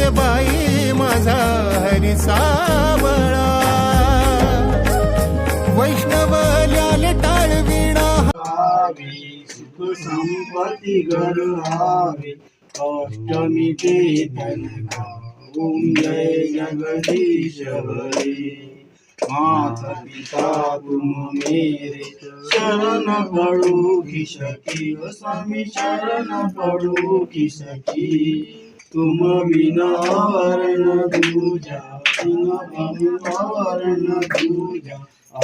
दे बाई माझा हरी सावळा वैष्णव ल्याले टाळविणा सुख संपत्ती घर आवे अष्टमी ते ओम जय जगदीश हरे माता पिता तुम मेरे शरण पड़ो की सखी स्वामी शरण पड़ो की सखी तुम बिना वरण दूजा बिना वरण दूजा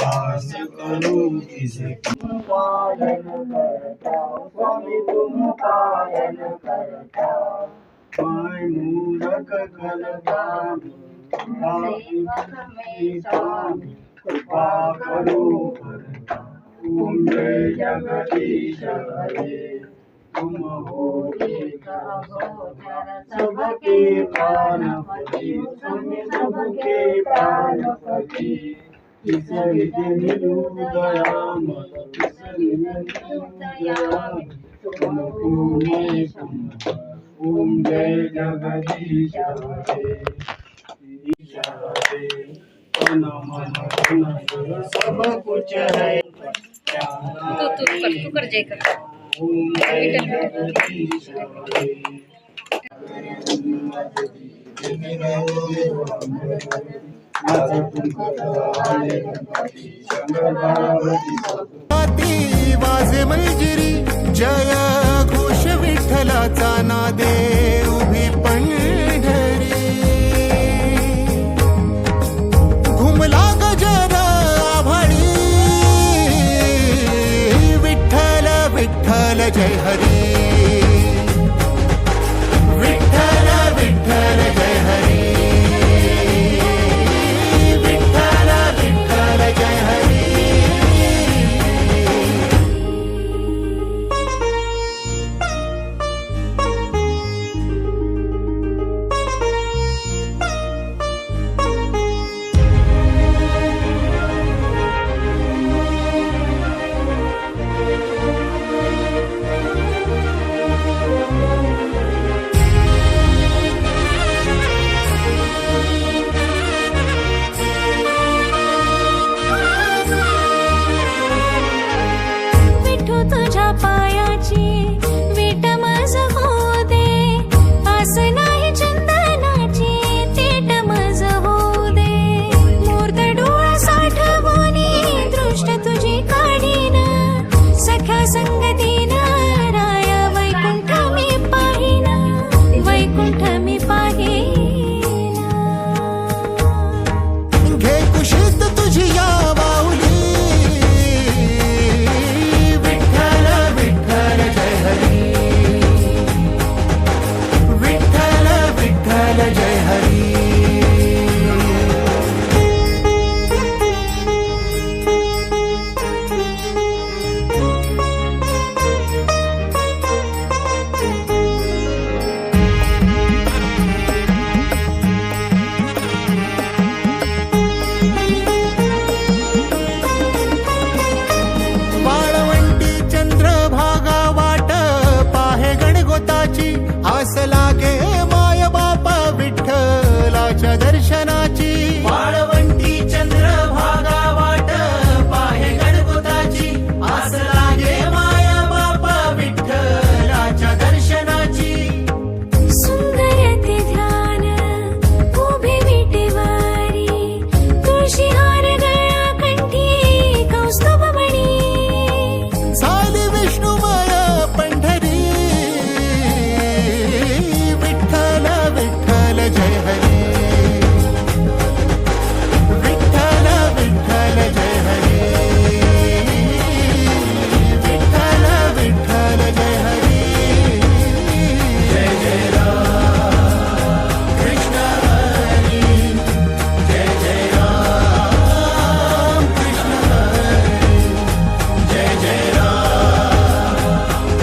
आस करो की सखी पालन करता स्वामी तुम पालन करता माय मूरख कलगाम कृपा करो ओम जय जगदीश हरे तुम हो सबके प्राणपति सबके प्राणपति ईश्वरी मिलू दयामय ईश्वरी मिलू दयामय तुमको मैं समझ ओम जय जगदीश हरे तन मन धन सब कुछ है तू कर जय कर ओम जय जगदीश हरे वाजे मंजिरी जय घोष विठ्ठलाचा नादे